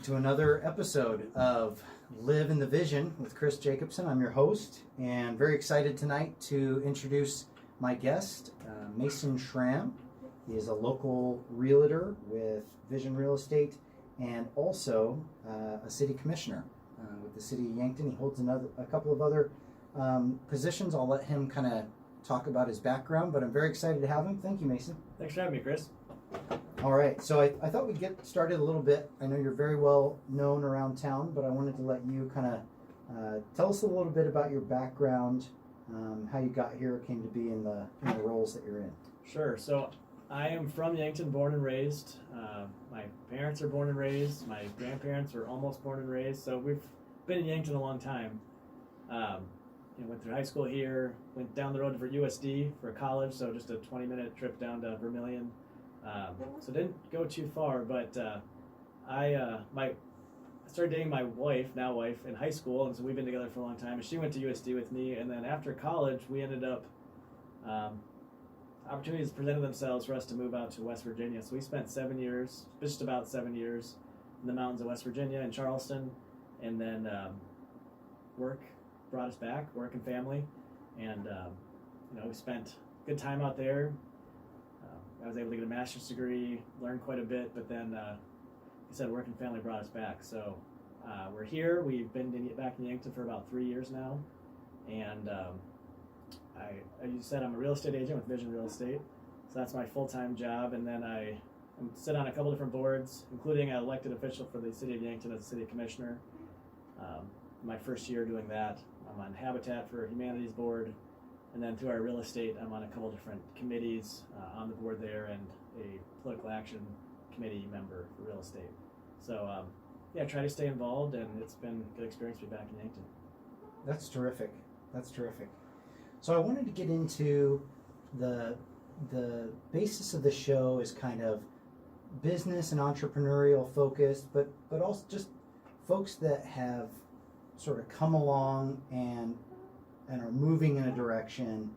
to another episode of Live in the Vision with Chris Jacobson. I'm your host, and very excited tonight to introduce my guest, Mason Schramm. He is a local realtor with Vision Real Estate and also a city commissioner with the city of Yankton. He holds a couple of other positions. I'll let him kind of talk about his background, but I'm very excited to have him. Thank you, Mason. Thanks for having me, Chris. All right, so I thought we'd get started a little bit. I know you're very well known around town, but I wanted to let you kind of tell us a little bit about your background, how you got here, came to be in the roles that you're in. Sure. So I am from Yankton, born and raised. My parents are born and raised. My grandparents were almost born and raised. So we've been in Yankton a long time. Went through high school here, went down the road for USD for college, so just a 20-minute trip down to Vermilion. So didn't go too far, but I started dating my now wife, in high school, and so we've been together for a long time. And she went to USD with me, and then after college, we ended up opportunities presented themselves for us to move out to West Virginia. So we spent 7 years, just about 7 years, in the mountains of West Virginia in Charleston, and then work brought us back, work and family, and we spent good time out there. I was able to get a master's degree, learn quite a bit, but then, like I said, work and family brought us back. So we're here. We've been back in Yankton for about 3 years now, and as you said, I'm a real estate agent with Vision Real Estate, so that's my full-time job. And then I sit on a couple different boards, including an elected official for the city of Yankton as a city commissioner. My first year doing that, I'm on Habitat for Humanity's board. And then through our real estate, I'm on a couple different committees on the board there, and a political action committee member for real estate. So try to stay involved, and it's been a good experience to be back in Yankton. That's terrific. That's terrific. So I wanted to get into the basis of the show is kind of business and entrepreneurial focused, but also just folks that have sort of come along and are moving in a direction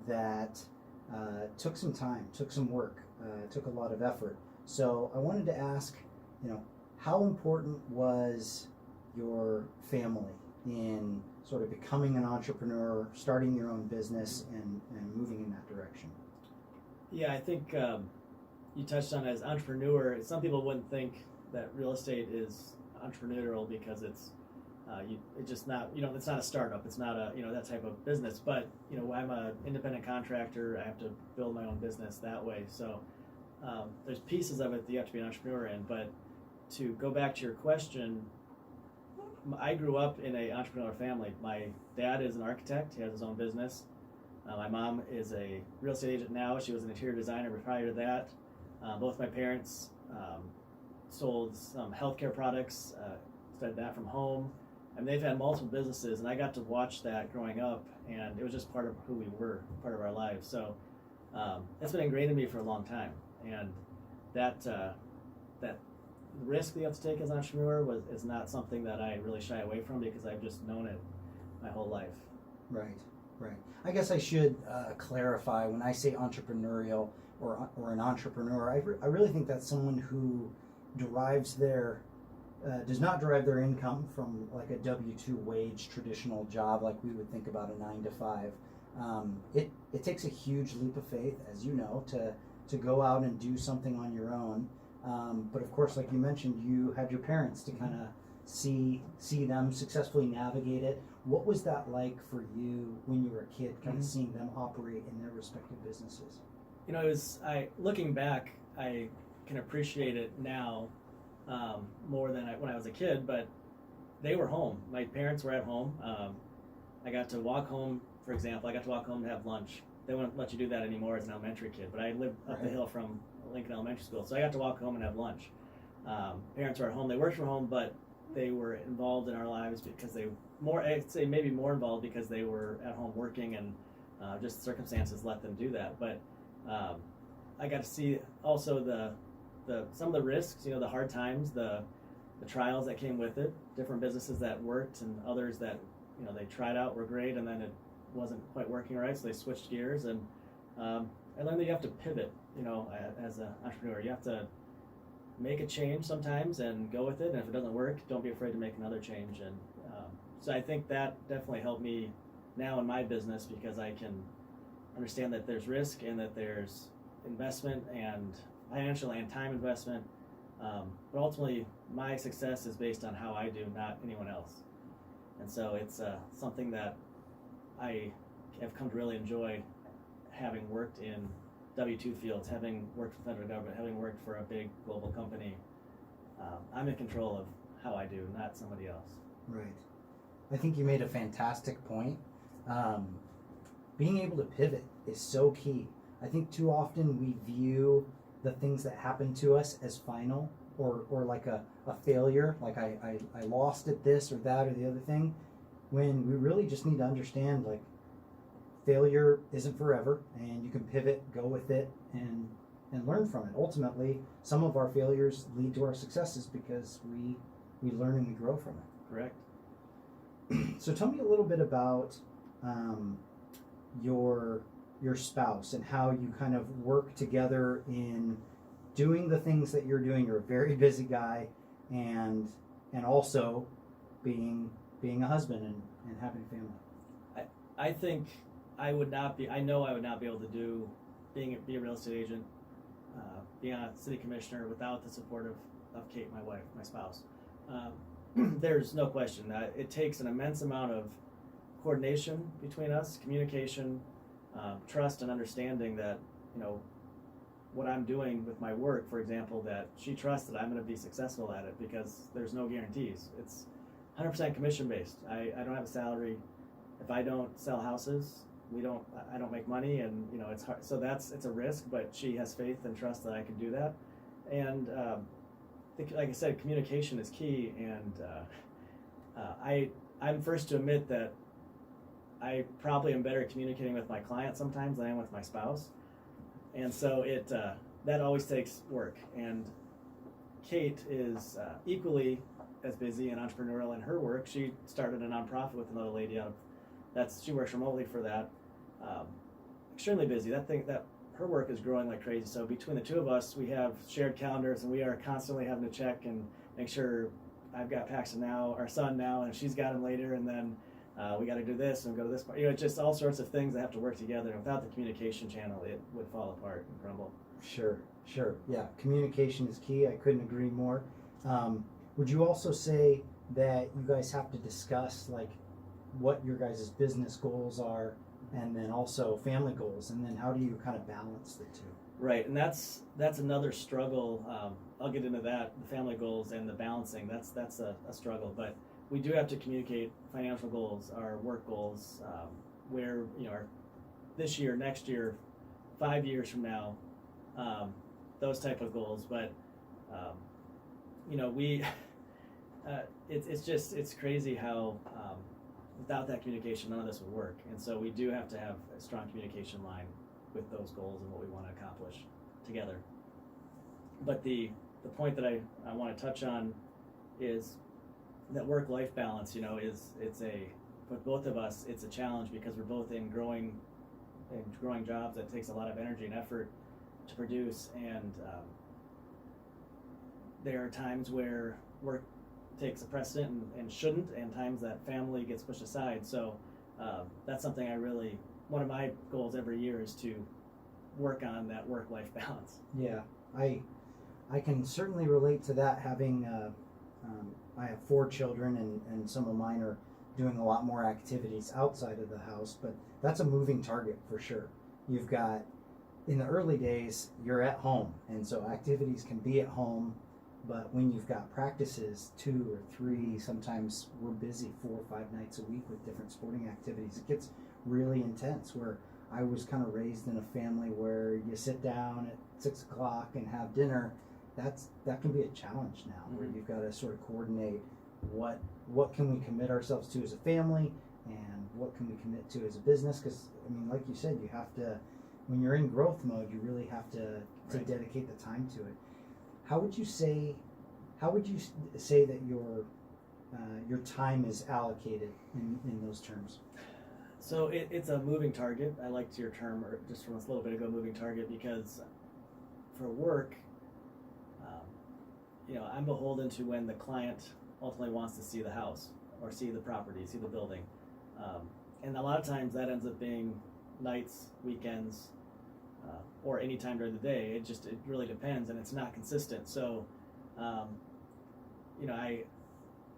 that took some time, took some work, took a lot of effort. So I wanted to ask, how important was your family in sort of becoming an entrepreneur, starting your own business, and moving in that direction? Yeah, I think you touched on it as entrepreneur. Some people wouldn't think that real estate is entrepreneurial because it's it's not a startup. It's not a that type of business. But I'm an independent contractor. I have to build my own business that way. So there's pieces of it that you have to be an entrepreneur in. But to go back to your question, I grew up in an entrepreneurial family. My dad is an architect. He has his own business. My mom is a real estate agent now. She was an interior designer prior to that. Both my parents sold some healthcare products. Started that from home. And they've had multiple businesses, and I got to watch that growing up, and it was just part of who we were, part of our lives. So it's been ingrained in me for a long time, and that risk that you have to take as an entrepreneur is not something that I really shy away from, because I've just known it my whole life. Right. I guess I should clarify, when I say entrepreneurial or an entrepreneur, I really think that's someone who does not derive their income from like a W-2 wage traditional job like we would think about a 9 to 5. It takes a huge leap of faith, as you know, to go out and do something on your own. But of course, like you mentioned, you had your parents to kind of see them successfully navigate it. What was that like for you when you were a kid, kind of seeing them operate in their respective businesses? Looking back, I can appreciate it now more than when I was a kid, but they were home. My parents were at home. I got to walk home, for example. I got to walk home to have lunch. They wouldn't let you do that anymore as an elementary kid, but I lived up the hill from Lincoln Elementary School, so I got to walk home and have lunch. Parents were at home. They worked from home, but they were involved in our lives because I'd say maybe more involved because they were at home working, and just circumstances let them do that. But I got to see also some of the risks, the hard times, the trials that came with it, different businesses that worked and others that, they tried out, were great, and then it wasn't quite working right, so they switched gears. And I learned that you have to pivot, as an entrepreneur. You have to make a change sometimes and go with it. And if it doesn't work, don't be afraid to make another change. And so I think that definitely helped me now in my business, because I can understand that there's risk and that there's investment and financial and time investment. But ultimately, my success is based on how I do, not anyone else. And so it's something that I have come to really enjoy, having worked in W-2 fields, having worked for the federal government, having worked for a big global company. I'm in control of how I do, not somebody else. Right. I think you made a fantastic point. Being able to pivot is so key. I think too often we view the things that happen to us as final, or like a failure, like I lost at this or that or the other thing, when we really just need to understand, like, failure isn't forever, and you can pivot, go with it, and learn from it. Ultimately, some of our failures lead to our successes because we learn and we grow from it. Correct. So tell me a little bit about your spouse and how you kind of work together in doing the things that you're doing. You're a very busy guy, and also being a husband and having a family. I think I would not be. I know I would not be able to do be a real estate agent, being a city commissioner without the support of Kate, my wife, my spouse. There's no question that it takes an immense amount of coordination between us, communication, trust, and understanding that, what I'm doing with my work, for example, that she trusts that I'm going to be successful at it, because there's no guarantees. It's 100% commission based. I don't have a salary. If I don't sell houses, I don't make money, and it's hard. So it's a risk, but she has faith and trust that I can do that. And like I said, communication is key. And I'm first to admit that I probably am better at communicating with my client sometimes than I am with my spouse. And so that always takes work. And Kate is equally as busy and entrepreneurial in her work. She started a nonprofit with another lady she works remotely for that. Extremely busy. That her work is growing like crazy. So between the two of us, we have shared calendars, and we are constantly having to check and make sure I've got Paxton now, our son now, and she's got him later, and then we got to do this and go to this part. Just all sorts of things that have to work together. And without the communication channel, it would fall apart and crumble. Sure. Yeah, communication is key. I couldn't agree more. Would you also say that you guys have to discuss, like, what your guys' business goals are, and then also family goals, and then how do you kind of balance the two? Right, and that's another struggle. I'll get into that, the family goals and the balancing. That's a struggle, but we do have to communicate financial goals, our work goals, where this year, next year, 5 years from now, those type of goals. But we it's crazy how without that communication, none of this would work. And so we do have to have a strong communication line with those goals and what we want to accomplish together. But the point that I want to touch on is that work-life balance, with both of us, it's a challenge, because we're both in growing jobs that takes a lot of energy and effort to produce. And there are times where work takes a precedent and shouldn't, and times that family gets pushed aside. So that's something one of my goals every year is to work on that work-life balance. Yeah, I can certainly relate to that, having I have 4 children, and some of mine are doing a lot more activities outside of the house, but that's a moving target for sure. You've got, in the early days, you're at home, and so activities can be at home. But when you've got practices 2 or 3, sometimes we're busy 4 or 5 nights a week with different sporting activities. It gets really intense, where I was kind of raised in a family where you sit down at 6 o'clock and have dinner. That can be a challenge now, where you've got to sort of coordinate what can we commit ourselves to as a family, and what can we commit to as a business. Because, like you said, you have to, when you're in growth mode, you really have to Right. dedicate the time to it. How would you say that your time is allocated in those terms? So it's a moving target. I liked your term, or just from a little bit ago, moving target, because for work, I'm beholden to when the client ultimately wants to see the house or see the property, see the building. And a lot of times that ends up being nights, weekends, or any time during the day. It really depends, and it's not consistent. So,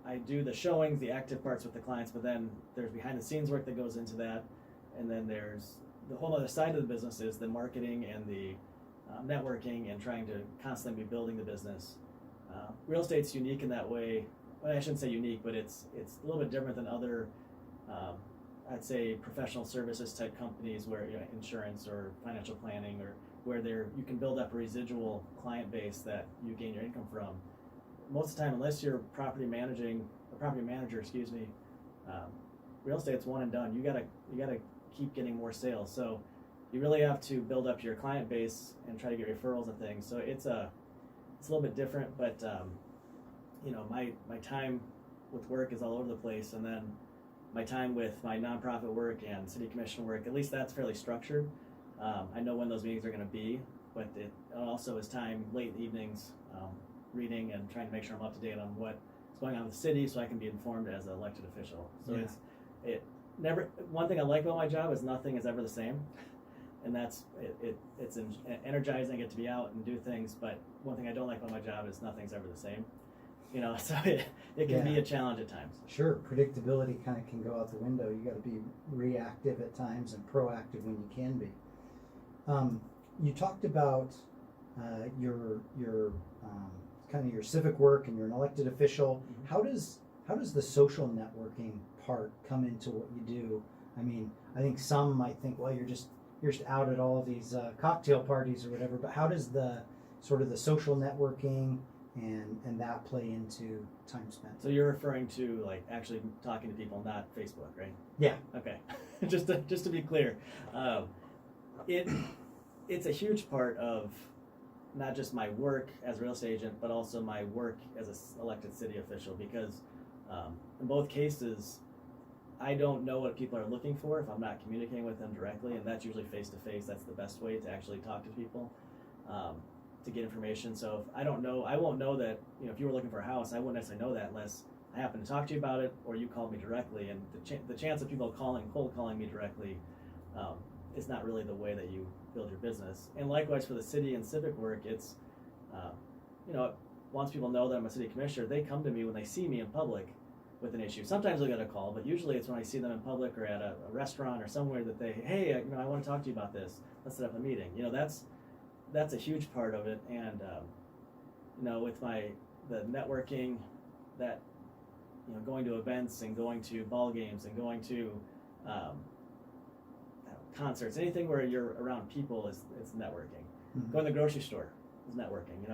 I do the showings, the active parts with the clients, but then there's behind the scenes work that goes into that, and then there's the whole other side of the business is the marketing and the networking and trying to constantly be building the business. Real estate's unique in that way. Well, I shouldn't say unique, but it's a little bit different than other, I'd say, professional services type companies where insurance or financial planning, or where you can build up a residual client base that you gain your income from. Most of the time, unless you're a property manager, real estate's one and done. You gotta keep getting more sales. So you really have to build up your client base and try to get referrals and things. So it's a little bit different, but my time with work is all over the place, and then my time with my nonprofit work and city commission work, at least that's fairly structured. I know when those meetings are going to be, but it also is time late in the evenings, reading and trying to make sure I'm up to date on what's going on with the city, so I can be informed as an elected official. So one thing I like about my job is nothing is ever the same, and it's energizing. I get to be out and do things, but one thing I don't like about my job is nothing's ever the same. So it can be a challenge at times. Sure, predictability kind of can go out the window. You got to be reactive at times and proactive when you can be. You talked about your kind of your civic work, and you're an elected official. Mm-hmm. How does the social networking part come into what you do? I mean, I think some might think, well, you're just out at all of these cocktail parties or whatever. But how does the sort of the social networking and that play into time spent? So you're referring to like actually talking to people, not Facebook, right? Yeah. Okay. just to be clear, it's a huge part of not just my work as a real estate agent, but also my work as an elected city official, because in both cases, I don't know what people are looking for if I'm not communicating with them directly, and that's usually face to face. That's the best way to actually talk to people, to get information. So if I don't know, I won't know that, if you were looking for a house, I wouldn't necessarily know that unless I happen to talk to you about it or you called me directly. And the chance of people cold calling me directly is not really the way that you build your business. And likewise for the city and civic work, it's, once people know that I'm a city commissioner, they come to me when they see me in public with an issue. Sometimes they'll get a call, but usually it's when I see them in public or at a restaurant or somewhere that hey, I want to talk to you about this. Let's set up a meeting. That's a huge part of it. And, with the networking, that, going to events and going to ball games and going to concerts, anything where you're around people is networking. Mm-hmm. Going to the grocery store is networking.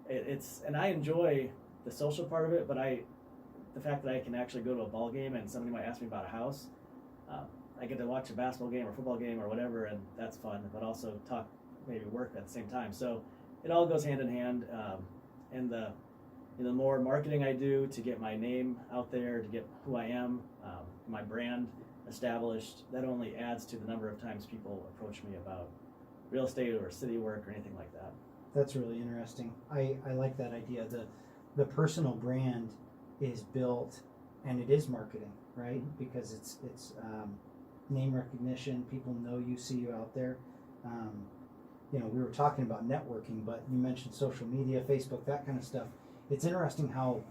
It's and I enjoy the social part of it, but the fact that I can actually go to a ball game and somebody might ask me about a house, I get to watch a basketball game or football game or whatever, and that's fun, but also talk, maybe work at the same time. So it all goes hand in hand, and the more marketing I do to get my name out there, to get who I am, my brand established, that only adds to the number of times people approach me about real estate or city work or anything like that. That's really interesting. I like that idea. The personal brand is built, and it is marketing, right? Because it's name recognition. People know you, see you out there. We were talking about networking, but you mentioned social media, Facebook, that kind of stuff. It's interesting how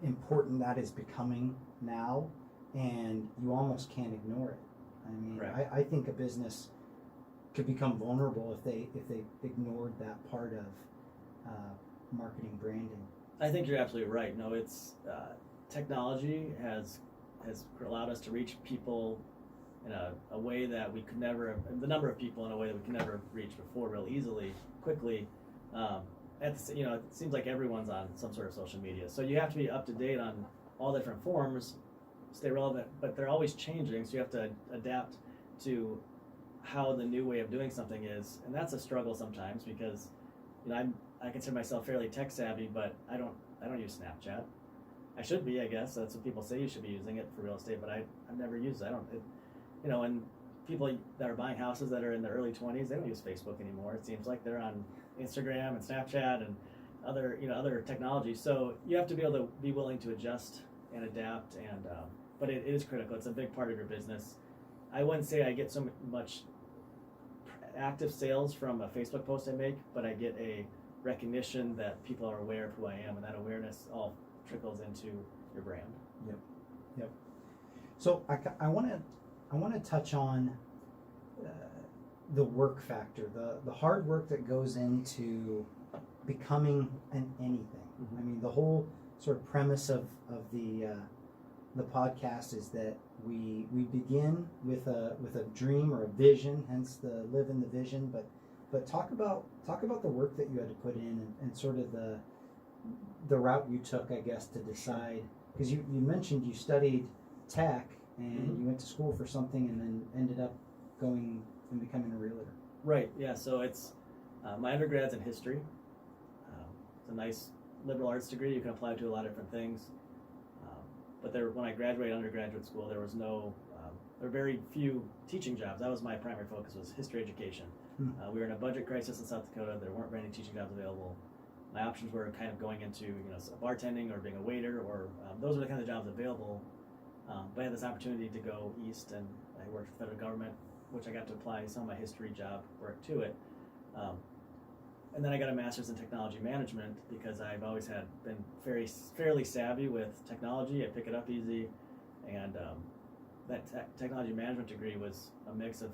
important that is becoming now, and you almost can't ignore it. I mean, right. I think a business could become vulnerable if they ignored that part of marketing, branding. I think you're absolutely right. No, it's technology has allowed us to reach people in a way that we could never, the number of people in a way that we could never reach before, real easily, quickly. It seems like everyone's on some sort of social media, so you have to be up to date on all different forms, stay relevant, but they're always changing, so you have to adapt to how the new way of doing something is, and that's a struggle sometimes because I consider myself fairly tech savvy, but I don't use Snapchat. I should be, I guess. That's what people say you should be using it for real estate, but I've never used it. And people that are buying houses that are in their early 20s, they don't use Facebook anymore. It seems like they're on Instagram and Snapchat, and other technology. So you have to be able to be willing to adjust and adapt, and but it is critical. It's a big part of your business. I wouldn't say I get so much active sales from a Facebook post I make, but I get a recognition that people are aware of who I am, and that awareness all trickles into your brand. Yep. So I want to touch on the work factor, the hard work that goes into becoming an anything. Mm-hmm. I mean, the whole sort of premise of the podcast is that we begin with a dream or a vision, hence the live in the vision. But talk about the work that you had to put in, and sort of the route you took, I guess, to decide, because you mentioned you studied tech and you went to school for something and then ended up going and becoming a realtor. Right. Yeah. So it's my undergrad's in history. It's a nice liberal arts degree. You can apply to a lot of different things. But when I graduated undergraduate school, there was no, there were very few teaching jobs. That was my primary focus, was history education. We were in a budget crisis in South Dakota. There weren't many teaching jobs available. My options were kind of going into bartending or being a waiter, or those were the kind of jobs available. But I had this opportunity to go east, and I worked for the federal government, which I got to apply some of my history job work to it. And then I got a master's in technology management because I've always been fairly savvy with technology. I pick it up easy, and that technology management degree was a mix of,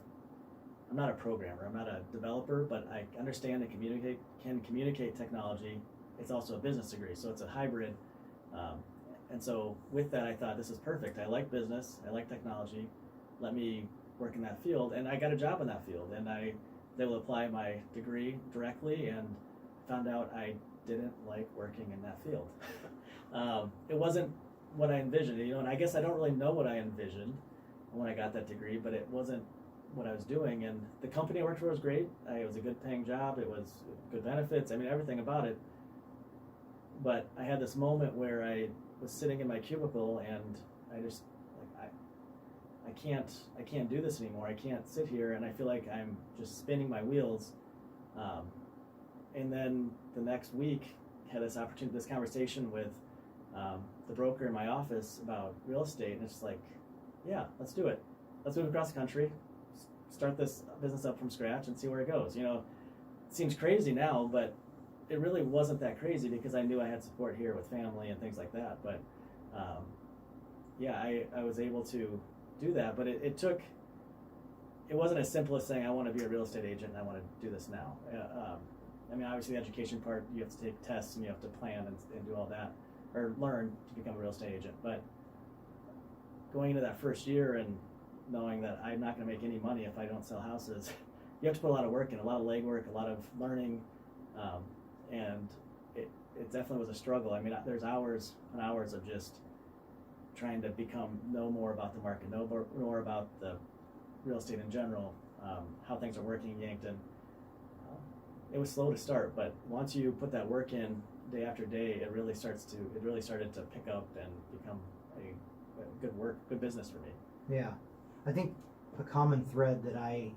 I'm not a programmer, I'm not a developer, but I understand and can communicate technology. It's also a business degree, so it's a hybrid. And so with that, I thought, this is perfect. I like business, I like technology. Let me work in that field, and I got a job in that field, and I was able to apply my degree directly, and found out I didn't like working in that field. It wasn't what I envisioned, and I guess I don't really know what I envisioned when I got that degree, but it wasn't what I was doing. And the company I worked for was great. It was a good paying job. It was good benefits. I mean, everything about it. But I had this moment where I was sitting in my cubicle, and I just, I can't do this anymore. I can't sit here, and I feel like I'm just spinning my wheels. And then the next week, had this conversation with the broker in my office about real estate, and it's just like, yeah, let's do it. Let's move across the country, start this business up from scratch, and see where it goes. It seems crazy now, but it really wasn't that crazy, because I knew I had support here with family and things like that. But yeah, I was able to do that, but it wasn't as simple as saying, I want to be a real estate agent and I want to do this now. I mean, obviously the education part, you have to take tests and you have to plan and do all that, or learn to become a real estate agent. But going into that first year and knowing that I'm not going to make any money if I don't sell houses, you have to put a lot of work in, a lot of legwork, a lot of learning, and it definitely was a struggle. I mean, there's hours and hours of just trying to know more about the market, know more about the real estate in general, how things are working in Yankton. It was slow to start, but once you put that work in day after day, it really started to pick up and become a good business for me. Yeah, I think a common thread that I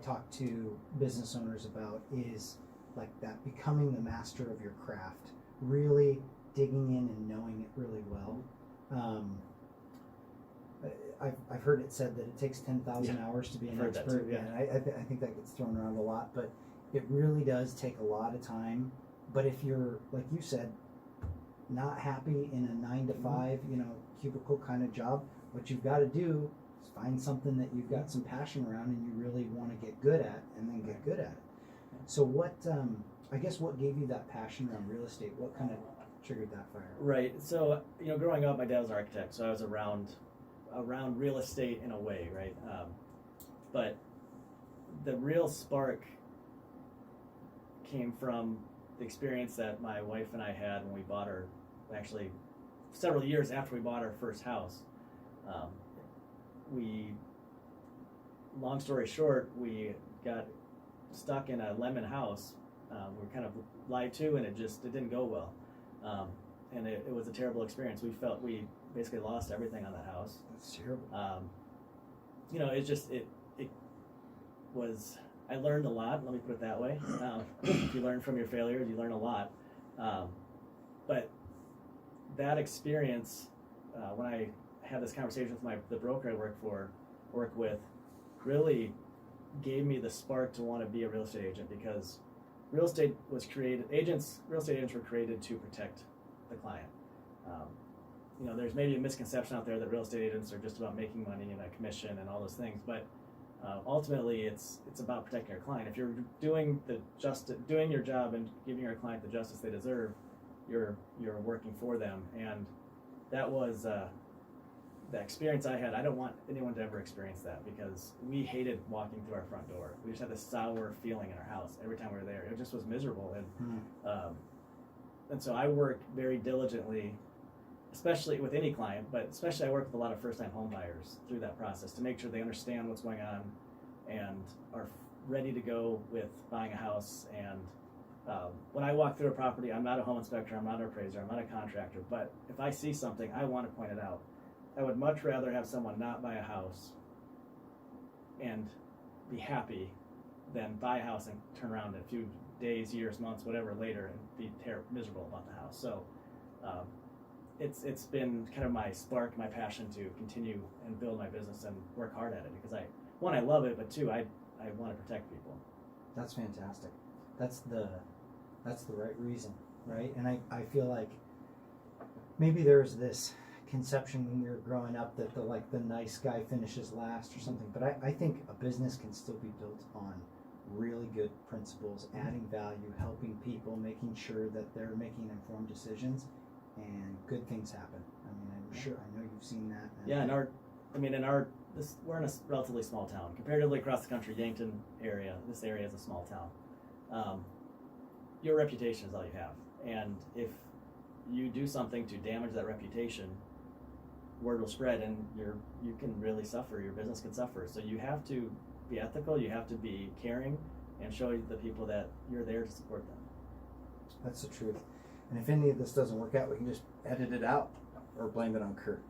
talk to business owners about is like that, becoming the master of your craft, really digging in and knowing it really well. I've heard it said that it takes 10,000 hours to be an expert. Yeah. And I think that gets thrown around a lot, but it really does take a lot of time. But if you're, like you said, not happy in a 9 to 5, cubicle kind of job, what you've got to do is find something that you've got some passion around and you really want to get good at, and then get good at it. So what gave you that passion around real estate? What kind of triggered that fire? Right. So, growing up, my dad was an architect, so I was around real estate in a way, right? But the real spark came from the experience that my wife and I had when we bought actually several years after we bought our first house. Long story short, we got stuck in a lemon house. We were kind of lied to, and it didn't go well. And it was a terrible experience. We felt we basically lost everything on that house. That's terrible. It was, I learned a lot, let me put it that way. If you learn from your failures, you learn a lot. But that experience, when I had this conversation with the broker I work with, really gave me the spark to want to be a real estate agent, because real estate agents were created to protect the client. There's maybe a misconception out there that real estate agents are just about making money and a commission and all those things, but ultimately it's about protecting your client. If you're doing your job and giving your client the justice they deserve, you're working for them. And that was the experience I had. I don't want anyone to ever experience that, because we hated walking through our front door. We just had this sour feeling in our house every time we were there. It just was miserable. And so I work very diligently, especially with any client, but especially I work with a lot of first-time home buyers through that process to make sure they understand what's going on and are ready to go with buying a house. And when I walk through a property, I'm not a home inspector, I'm not an appraiser, I'm not a contractor, but if I see something, I want to point it out. I would much rather have someone not buy a house and be happy than buy a house and turn around in a few days, years, months, whatever later and be miserable about the house. So it's been kind of my spark, my passion to continue and build my business and work hard at it, because I love it, but two, I want to protect people. That's fantastic. That's the right reason, right? And I feel like maybe there's this conception when you're growing up that the nice guy finishes last or something, but I think a business can still be built on really good principles, adding value, helping people, making sure that they're making informed decisions, and good things happen. I mean, I know you've seen that. Yeah, we're in a relatively small town comparatively across the country. Yankton area, this area is a small town. Your reputation is all you have, and if you do something to damage that reputation, word will spread, and you can really suffer. Your business can suffer. So you have to be ethical. You have to be caring, and show the people that you're there to support them. That's the truth. And if any of this doesn't work out, we can just edit it out or blame it on Kurt.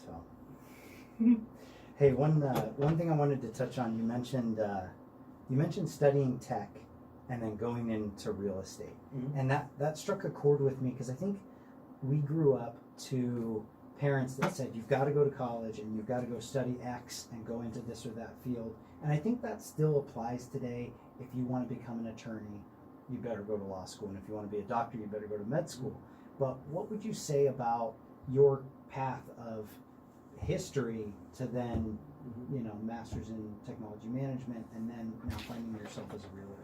So, hey, one thing I wanted to touch on. You mentioned studying tech and then going into real estate, and that struck a chord with me, because I think we grew up to parents that said you've got to go to college and you've got to go study X and go into this or that field, and I think that still applies today. If you want to become an attorney, you better go to law school, and if you want to be a doctor, you better go to med school. But what would you say about your path of history to then, master's in technology management, and then now finding yourself as a realtor?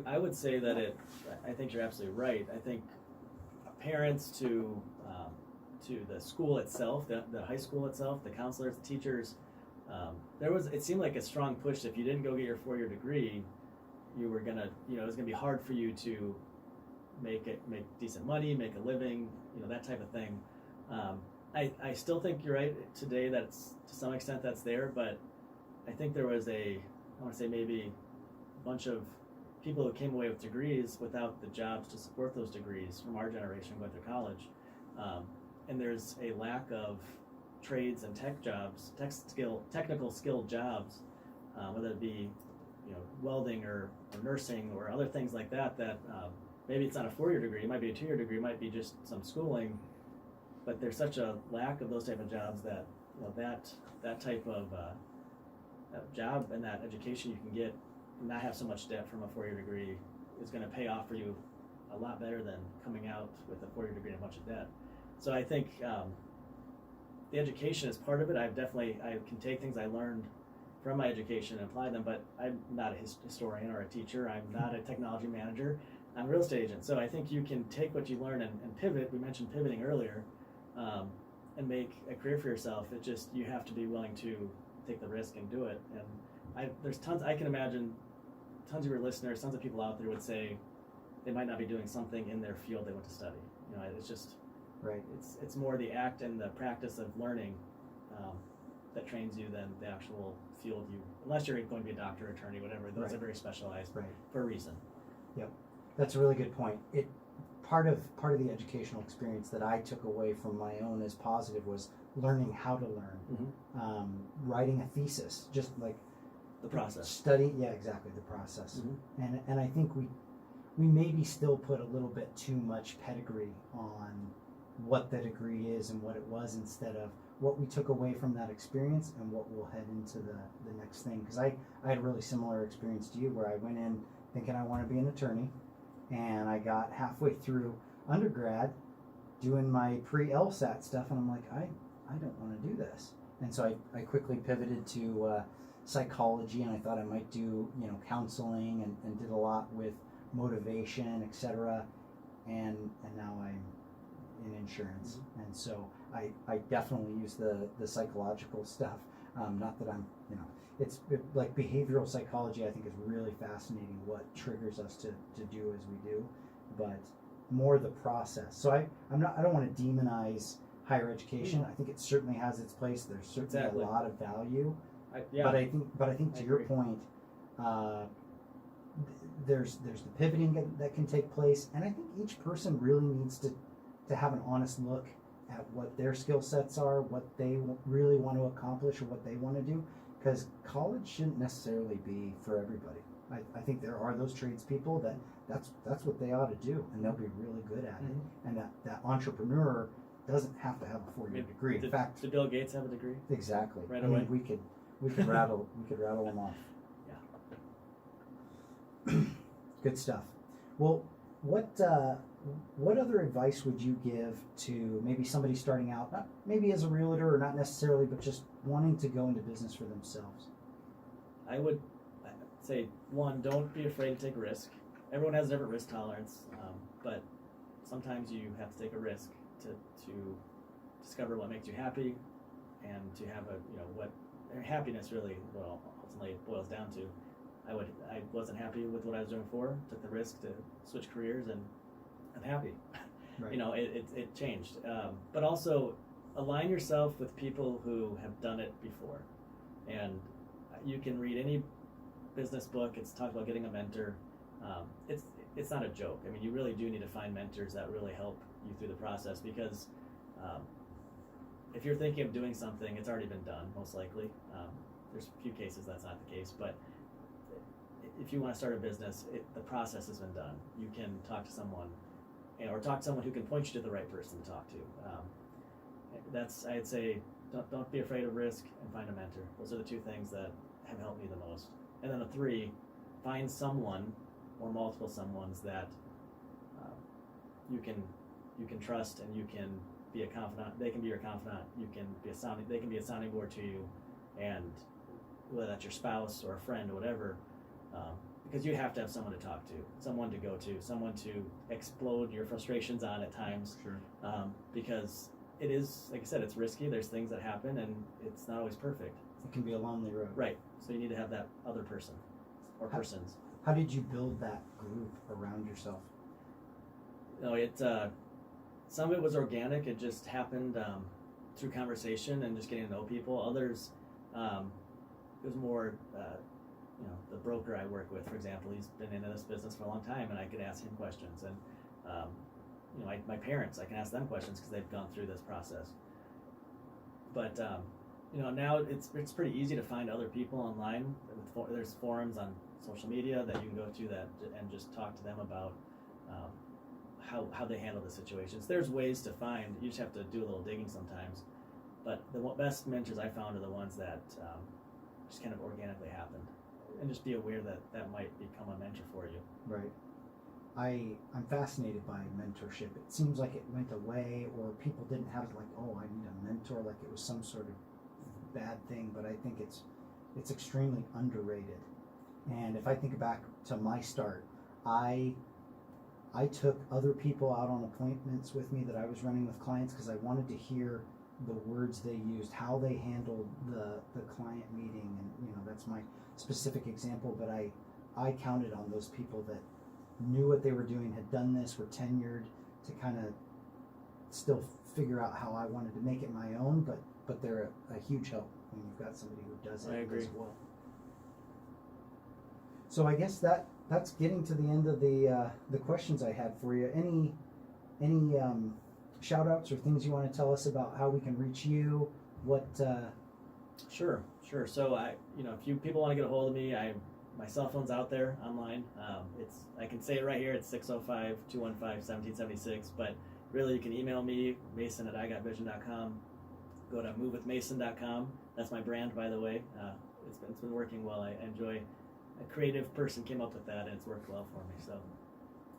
I would say that I think you're absolutely right. I think parents to the school itself, the high school itself, the counselors, the teachers, it seemed like a strong push. If you didn't go get your 4-year degree, you were gonna, it was gonna be hard for you to make decent money, make a living, that type of thing. I still think you're right today. That's to some extent that's there, but I think there was I want to say maybe a bunch of people who came away with degrees without the jobs to support those degrees from our generation going through college, and there's a lack of trades and tech jobs, technical skilled jobs, whether it be welding or nursing or other things like that. Maybe it's not a 4-year degree, it might be a 2-year degree, it might be just some schooling, but there's such a lack of those type of jobs that that type of job and that education you can get and not have so much debt from a 4-year degree is going to pay off for you a lot better than coming out with a 4-year degree and a bunch of debt. So I think the education is part of it. I can take things I learned from my education and apply them, but I'm not a historian or a teacher. I'm not a technology manager. I'm a real estate agent. So I think you can take what you learn and pivot. We mentioned pivoting earlier, and make a career for yourself. It just, you have to be willing to take the risk and do it. And there's tons, I can imagine tons of your listeners, tons of people out there would say they might not be doing something in their field they went to study. It's just, right. It's more the act and the practice of learning that trains you than the actual field unless you're going to be a doctor, attorney, whatever. Those are very specialized for a reason. Yep, that's a really good point. Part of the educational experience that I took away from my own as positive was learning how to learn, writing a thesis, just like The process. Study, yeah, exactly, the process. Mm-hmm. And I think we maybe still put a little bit too much pedigree on what the degree is and what it was, instead of what we took away from that experience and what we'll head into the next thing. Because I had a really similar experience to you, where I went in thinking I want to be an attorney, and I got halfway through undergrad doing my pre-LSAT stuff, and I'm like, I don't want to do this. And so I quickly pivoted to psychology, and I thought I might do, counseling, and did a lot with motivation, etc. And now I'm in insurance. Mm-hmm. And so I definitely use the psychological stuff. Not that I'm, like behavioral psychology, I think is really fascinating, what triggers us to do as we do, but more the process. So I don't want to demonize higher education. I think it certainly has its place. There's certainly Exactly. a lot of value. Yeah. But I think to your point, there's the pivoting that can take place, and I think each person really needs to have an honest look at what their skill sets are, what they really want to accomplish, or what they want to do, because college shouldn't necessarily be for everybody. I think there are those tradespeople that's what they ought to do, and they'll be really good at it. And that entrepreneur doesn't have to have a 4-year degree. In fact, did Bill Gates have a degree? Exactly. Right I away. mean, we could rattle them off. Yeah. Good stuff. Well, what other advice would you give to maybe somebody starting out, not maybe as a realtor or not necessarily, but just wanting to go into business for themselves? I would say, one, don't be afraid to take a risk. Everyone has a different risk tolerance, but sometimes you have to take a risk to discover what makes you happy, and to have what happiness really ultimately boils down to. I wasn't happy with what I was doing before, took the risk to switch careers, and I'm happy. Right. It changed. But also align yourself with people who have done it before. And you can read any business book. It's talked about getting a mentor. It's not a joke. I mean, you really do need to find mentors that really help you through the process, because if you're thinking of doing something, it's already been done, most likely. There's a few cases that's not the case, but if you want to start a business, the process has been done. You can talk to someone, or talk to someone who can point you to the right person to talk to. I'd say, don't be afraid of risk, and find a mentor. Those are the two things that have helped me the most. And then the three, find someone or multiple someones that you can trust, and you can be a confidant. They can be your confidant. They can be a sounding board to you, and whether that's your spouse or a friend or whatever, because you have to have someone to talk to, someone to go to, someone to explode your frustrations on at times. Sure. Because it is, like I said, it's risky. There's things that happen, and it's not always perfect. It can be a lonely road. Right. So you need to have that other person or persons. How did you build that group around yourself? Some of it was organic. It just happened through conversation and just getting to know people. Others, it was more, the broker I work with, for example, he's been in this business for a long time, and I could ask him questions. And, my parents, I can ask them questions because they've gone through this process. But, now it's pretty easy to find other people online. There's forums on social media that you can go to and just talk to them about how they handle the situations. There's ways to find. You just have to do a little digging sometimes. But the best mentors I found are the ones that just kind of organically happened. And just be aware that might become a mentor for you. Right. I'm fascinated by mentorship. It seems like it went away, or people didn't have it like, oh, I need a mentor, like it was some sort of bad thing. But I think it's extremely underrated. And if I think back to my start, I took other people out on appointments with me that I was running with clients, because I wanted to hear the words they used, how they handled the client meeting, and that's my specific example. But I counted on those people that knew what they were doing, had done this, were tenured, to kind of still figure out how I wanted to make it my own. But they're a huge help when you've got somebody who does it. I agree. As well. So I guess that's getting to the end of the questions I had for you. Any shout outs or things you want to tell us about how we can reach you, what Sure. So if you people want to get a hold of me, my cell phone's out there online. I can say it right here. It's 605-215-1776. But really, you can email me, Mason at igotvision.com. Go to movewithmason.com. That's my brand, by the way. It's been working well. I enjoy. A creative person came up with that, and it's worked well for me. So,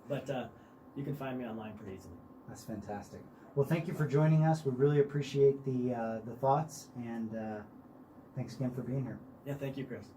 but you can find me online pretty easily. That's fantastic. Well, thank you for joining us. We really appreciate the thoughts, and thanks again for being here. Yeah, thank you, Chris.